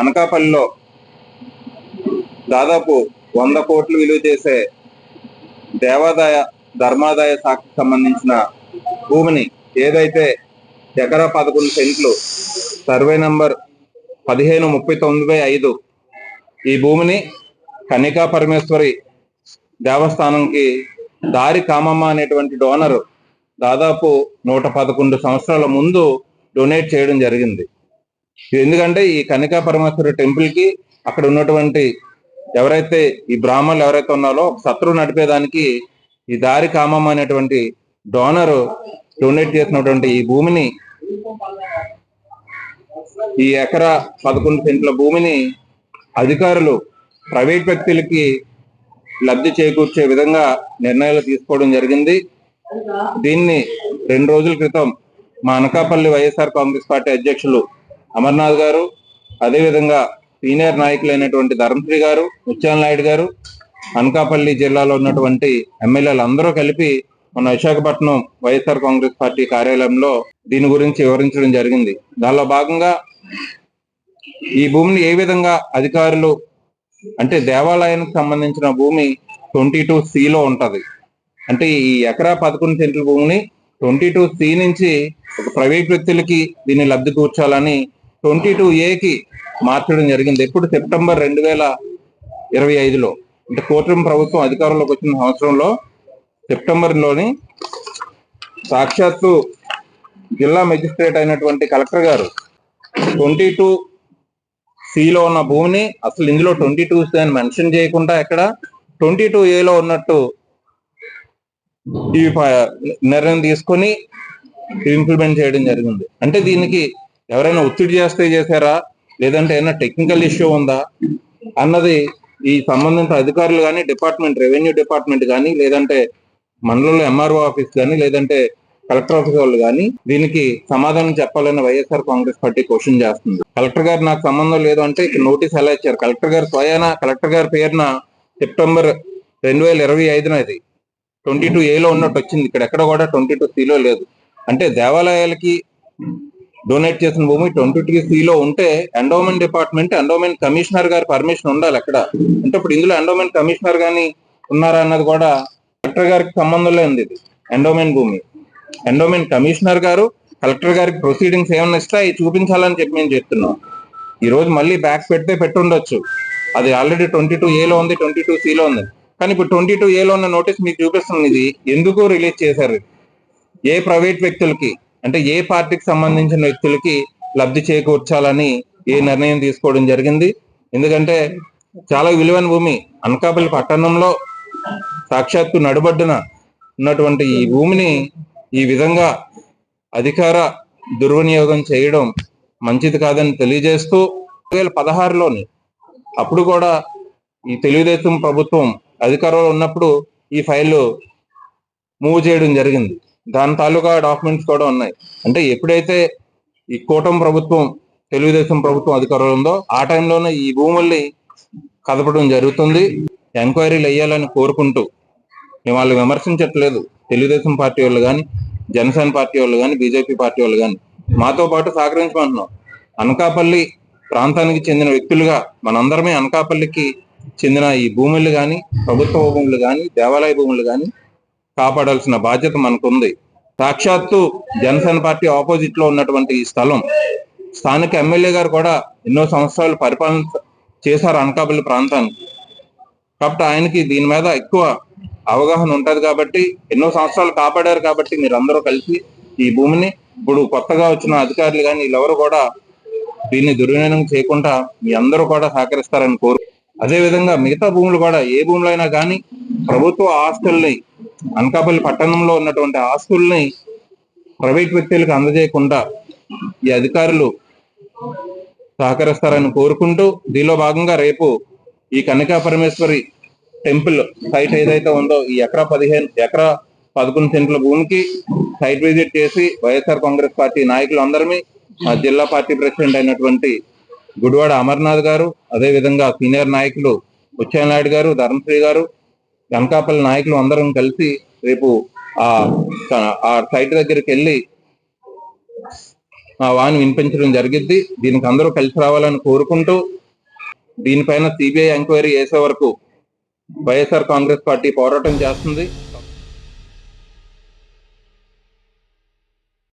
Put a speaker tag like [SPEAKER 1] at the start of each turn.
[SPEAKER 1] అనకాపల్లిలో దాదాపు 100 కోట్లు విలువ చేసే దేవాదాయ ధర్మాదాయ శాఖకు సంబంధించిన భూమిని ఏదైతే ఎకరా 11 సెంట్లు సర్వే నంబర్ 1539/5 ఈ భూమిని కన్యకా పరమేశ్వరి దేవస్థానంకి దారి కామమ్మ అనేటువంటి డోనర్ దాదాపు 111 సంవత్సరాల ముందు డొనేట్ చేయడం జరిగింది. ఎందుకంటే ఈ కన్యకా పరమేశ్వరి టెంపుల్ కి అక్కడ ఉన్నటువంటి ఎవరైతే ఈ బ్రాహ్మణులు ఎవరైతే ఉన్నారో శత్రువు నడిపేదానికి ఈ దారి కామమ్మ అనేటువంటి డోనర్ డొనేట్ చేసినటువంటి ఈ భూమిని, ఈ ఎకరా 11 సెంట్ల భూమిని అధికారులు ప్రైవేట్ వ్యక్తులకి లబ్ధి చేకూర్చే విధంగా నిర్ణయాలు తీసుకోవడం జరిగింది. దీన్ని 2 రోజుల క్రితం మా అనకాపల్లి వైఎస్ఆర్ కాంగ్రెస్ పార్టీ అధ్యక్షులు అమర్నాథ్ గారు, అదేవిధంగా సీనియర్ నాయకులైనటువంటి ధర్మశ్రీ గారు, ముత్యాల నాయుడు గారు, అనకాపల్లి జిల్లాలో ఉన్నటువంటి ఎమ్మెల్యేలు అందరూ కలిపి మన విశాఖపట్నం వైఎస్ఆర్ కాంగ్రెస్ పార్టీ కార్యాలయంలో దీని గురించి వివరించడం జరిగింది. దానిలో భాగంగా ఈ భూమిని ఏ విధంగా అధికారులు అంటే దేవాలయానికి సంబంధించిన భూమి 22C ఉంటది. అంటే ఈ ఎకరా 11 సెంట్ల భూమిని 22C నుంచి ఒక ప్రైవేట్ వ్యక్తులకి దీన్ని లబ్ధి కూర్చాలని 22A మార్చడం జరిగింది. ఎప్పుడు సెప్టెంబర్ 2025లో, అంటే కూటమి ప్రభుత్వం అధికారంలోకి వచ్చిన సంవత్సరంలో సెప్టెంబర్లోని సాక్షాత్తు జిల్లా మెజిస్ట్రేట్ అయినటువంటి కలెక్టర్ గారు 22C ఉన్న భూమిని అసలు ఇందులో 22C అని మెన్షన్ చేయకుండా ఎక్కడ 22A ఉన్నట్టు ఈ నిర్ణయం తీసుకొని ఇంప్లిమెంట్ చేయడం జరిగింది. అంటే దీనికి ఎవరైనా ఒత్తిడి చేస్తే చేశారా, లేదంటే ఏమైనా టెక్నికల్ ఇష్యూ ఉందా అన్నది ఈ సంబంధిత అధికారులు కానీ, రెవెన్యూ డిపార్ట్మెంట్ కానీ, లేదంటే మండలంలో MRO ఆఫీస్ కానీ, లేదంటే కలెక్టర్ ఆఫీస్ వాళ్ళు కానీ దీనికి సమాధానం చెప్పాలని వైఎస్ఆర్ కాంగ్రెస్ పార్టీ క్వశ్చన్ చేస్తుంది. కలెక్టర్ గారు నాకు సంబంధం లేదు అంటే నోటీస్ ఎలా ఇచ్చారు? కలెక్టర్ గారు స్వయాన కలెక్టర్ గారి పేరున సెప్టెంబర్ 2025 ఇది 22A ఉన్నట్టు వచ్చింది. ఇక్కడ ఎక్కడ కూడా 22C లేదు. అంటే దేవాలయాలకి డొనేట్ చేసిన భూమి 22C ఉంటే ఎండోమెంట్ డిపార్ట్మెంట్, ఎండోమెంట్ కమిషనర్ గారి పర్మిషన్ ఉండాలి అక్కడ. అంటే ఇప్పుడు ఇందులో ఎండోమెంట్ కమిషనర్ గాని ఉన్నారా అన్నది కూడా కలెక్టర్ గారికి సంబంధంలో ఉంది. ఇది ఎండోమెంట్ భూమి. ఎండోమెంట్ కమిషనర్ గారు కలెక్టర్ గారికి ప్రొసీడింగ్స్ ఏమైనా ఇస్తే అవి చూపించాలని చెప్పి మేము చెప్తున్నాం. ఈ రోజు మళ్ళీ బ్యాక్ పెట్టుండొచ్చు. అది ఆల్రెడీ 22A ఉంది, 22C ఉంది. కానీ ఇప్పుడు 22A ఉన్న నోటీస్ మీకు చూపిస్తుంది. ఇది ఎందుకు రిలీజ్ చేశారు? ఏ ప్రైవేట్ వ్యక్తులకి అంటే ఏ పార్టీకి సంబంధించిన వ్యక్తులకి లబ్ధి చేకూర్చాలని ఏ నిర్ణయం తీసుకోవడం జరిగింది? ఎందుకంటే చాలా విలువైన భూమి అనకాపల్లి పట్టణంలో సాక్షాత్తు నడుబడ్డున ఉన్నటువంటి ఈ భూమిని ఈ విధంగా అధికార దుర్వినియోగం చేయడం మంచిది కాదని తెలియజేస్తూ 2016లోని అప్పుడు కూడా ఈ తెలుగుదేశం ప్రభుత్వం అధికారంలో ఉన్నప్పుడు ఈ ఫైల్ మూవ్ చేయడం జరిగింది. దాని తాలూకా డాక్యుమెంట్స్ కూడా ఉన్నాయి. అంటే ఎప్పుడైతే ఈ కూటమి ప్రభుత్వం, తెలుగుదేశం ప్రభుత్వం అధికారంలో ఉందో ఆ టైంలోనే ఈ భూముల్ని కదపడం జరుగుతుంది. ఎంక్వైరీలు వేయాలని కోరుకుంటూ మేము వాళ్ళు విమర్శించట్లేదు. తెలుగుదేశం పార్టీ వాళ్ళు కానీ, జనసేన పార్టీ వాళ్ళు కానీ, బీజేపీ పార్టీ వాళ్ళు కానీ మాతో పాటు సహకరించమంటున్నాం. అనకాపల్లి ప్రాంతానికి చెందిన వ్యక్తులుగా మనందరమే అనకాపల్లికి చెందిన ఈ భూములు కానీ, ప్రభుత్వ భూములు కానీ, దేవాలయ భూములు కానీ కాపాడాల్సిన బాధ్యత మనకుంది. సాక్షాత్తు జనసేన పార్టీ ఆపోజిట్ లో ఉన్నటువంటి ఈ స్థలం స్థానిక ఎమ్మెల్యే గారు కూడా ఎన్నో సంవత్సరాలు పరిపాలన చేశారు అనకాపల్లి ప్రాంతానికి. కాబట్టి ఆయనకి దీని మీద ఎక్కువ అవగాహన ఉంటది కాబట్టి, ఎన్నో సంవత్సరాలు కాపాడారు కాబట్టి మీరందరూ కలిసి ఈ భూమిని ఇప్పుడు కొత్తగా వచ్చిన అధికారులు కానీ వీళ్ళెవరు కూడా దీన్ని దుర్వినియోగం చేయకుండా మీ అందరూ కూడా సహకరిస్తారని కోరు. అదేవిధంగా మిగతా భూములు కూడా ఏ భూములు అయినా కానీ ప్రభుత్వ ఆస్తుల్ని, అనకాపల్లి పట్టణంలో ఉన్నటువంటి ఆస్తుల్ని ప్రైవేట్ వ్యక్తులకు అందజేయకుండా ఈ అధికారులు సహకరిస్తారని కోరుకుంటూ, దీనిలో భాగంగా రేపు ఈ కన్యకా పరమేశ్వరి టెంపుల్ సైట్ ఏదైతే ఉందో ఈ ఎకరా 11 సెంట్ల భూమికి సైట్ విజిట్ చేసి వైఎస్ఆర్ కాంగ్రెస్ పార్టీ నాయకులందరినీ, మా జిల్లా పార్టీ ప్రెసిడెంట్ అయినటువంటి గుడివాడ అమర్నాథ్ గారు, అదేవిధంగా సీనియర్ నాయకులు ముత్యాల నాయుడు గారు, ధర్మశ్రీ గారు, అనకాపల్లి నాయకులు అందరం కలిసి రేపు ఆ సైట్ దగ్గరికి వెళ్ళి మా వాణి వినిపించడం జరిగిద్ది. దీనికి అందరూ కలిసి రావాలని కోరుకుంటూ, దీనిపైన సిబిఐ ఎంక్వైరీ చేసే వరకు వైఎస్ఆర్ కాంగ్రెస్ పార్టీ పోరాటం చేస్తుంది.